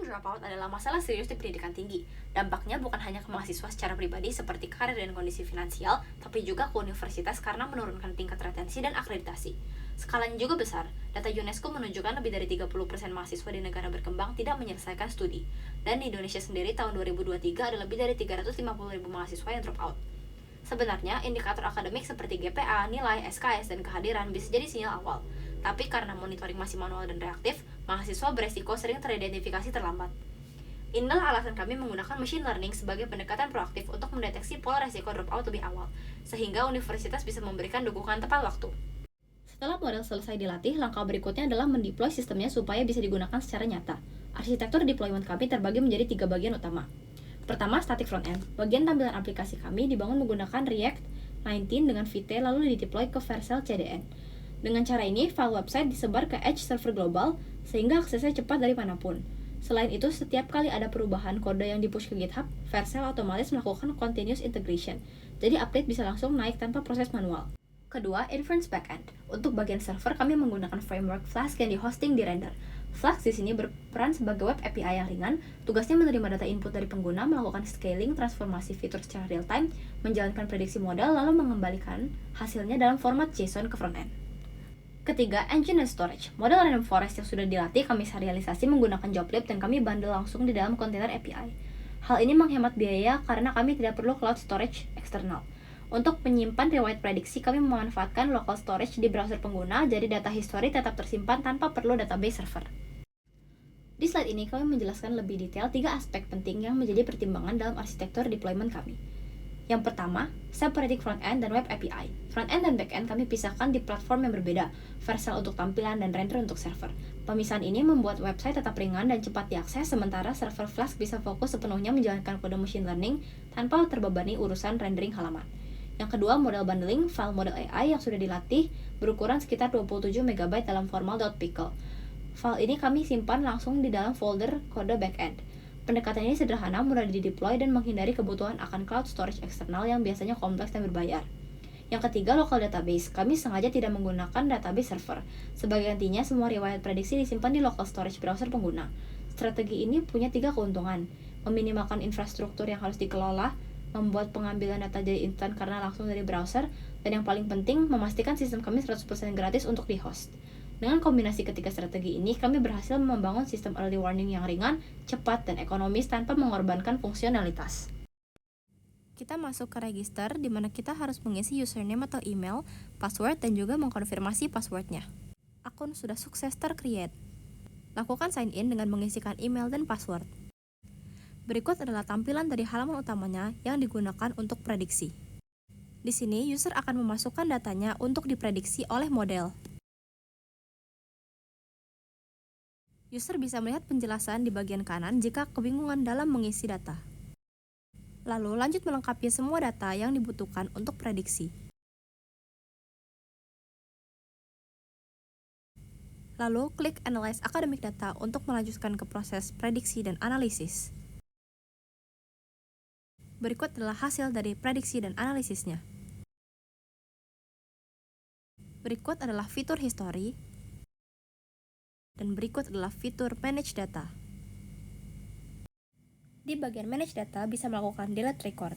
Student dropout adalah masalah serius di pendidikan tinggi. Dampaknya bukan hanya ke mahasiswa secara pribadi seperti karir dan kondisi finansial, tapi juga ke universitas karena menurunkan tingkat retensi dan akreditasi. Skalanya juga besar. Data UNESCO menunjukkan lebih dari 30% mahasiswa di negara berkembang tidak menyelesaikan studi. Dan di Indonesia sendiri tahun 2023 ada lebih dari 350.000 mahasiswa yang drop out. Sebenarnya, indikator akademik seperti GPA, nilai, SKS, dan kehadiran bisa jadi sinyal awal. Tapi karena monitoring masih manual dan reaktif, mahasiswa beresiko sering teridentifikasi terlambat. Inilah alasan kami menggunakan machine learning sebagai pendekatan proaktif untuk mendeteksi pola resiko dropout lebih awal, sehingga universitas bisa memberikan dukungan tepat waktu. Setelah model selesai dilatih, langkah berikutnya adalah mendeploy sistemnya supaya bisa digunakan secara nyata. Arsitektur deployment kami terbagi menjadi 3 bagian utama. Pertama, static frontend. Bagian tampilan aplikasi kami dibangun menggunakan React 19 dengan Vite lalu dideploy ke Vercel CDN. Dengan cara ini, file website disebar ke Edge server global sehingga aksesnya cepat dari manapun. Selain itu, setiap kali ada perubahan kode yang dipush ke GitHub, Vercel otomatis melakukan continuous integration. Jadi update bisa langsung naik tanpa proses manual. Kedua, inference backend. Untuk bagian server, kami menggunakan framework Flask yang di-hosting di Render. Flask di sini berperan sebagai web API yang ringan, tugasnya menerima data input dari pengguna, melakukan scaling, transformasi fitur secara real-time, menjalankan prediksi modal, lalu mengembalikan hasilnya dalam format JSON ke frontend. Ketiga, engine and storage. Model random forest yang sudah dilatih kami serialisasi menggunakan joblib dan kami bundle langsung di dalam kontainer API. Hal ini menghemat biaya karena kami tidak perlu cloud storage eksternal. Untuk menyimpan riwayat prediksi, kami memanfaatkan local storage di browser pengguna, jadi data history tetap tersimpan tanpa perlu database server. Di slide ini, kami menjelaskan lebih detail 3 aspek penting yang menjadi pertimbangan dalam arsitektur deployment kami. Yang pertama, separating front-end dan web API. Front-end dan back-end kami pisahkan di platform yang berbeda, Vercel untuk tampilan dan Render untuk server. Pemisahan ini membuat website tetap ringan dan cepat diakses, sementara server Flask bisa fokus sepenuhnya menjalankan kode machine learning tanpa terbebani urusan rendering halaman. Yang kedua, model bundling, file model AI yang sudah dilatih berukuran sekitar 27 MB dalam formal.pickle. File ini kami simpan langsung di dalam folder kode backend. Pendekatan ini sederhana, mudah di-deploy, dan menghindari kebutuhan akan cloud storage eksternal yang biasanya kompleks dan berbayar. Yang ketiga, local database. Kami sengaja tidak menggunakan database server. Sebagai gantinya, semua riwayat prediksi disimpan di local storage browser pengguna. Strategi ini punya 3 keuntungan. Meminimalkan infrastruktur yang harus dikelola, membuat pengambilan data jadi instan karena langsung dari browser, dan yang paling penting, memastikan sistem kami 100% gratis untuk di-host. Dengan kombinasi ketiga strategi ini, kami berhasil membangun sistem early warning yang ringan, cepat, dan ekonomis tanpa mengorbankan fungsionalitas. Kita masuk ke register, di mana kita harus mengisi username atau email, password, dan juga mengkonfirmasi passwordnya. Akun sudah sukses tercreate. Lakukan sign in dengan mengisikan email dan password. Berikut adalah tampilan dari halaman utamanya yang digunakan untuk prediksi. Di sini, user akan memasukkan datanya untuk diprediksi oleh model. User bisa melihat penjelasan di bagian kanan jika kebingungan dalam mengisi data. Lalu lanjut melengkapi semua data yang dibutuhkan untuk prediksi. Lalu klik Analyze Academic Data untuk melanjutkan ke proses prediksi dan analisis. Berikut adalah hasil dari prediksi dan analisisnya. Berikut adalah fitur history. Dan berikut adalah fitur Manage Data. Di bagian Manage Data bisa melakukan delete record.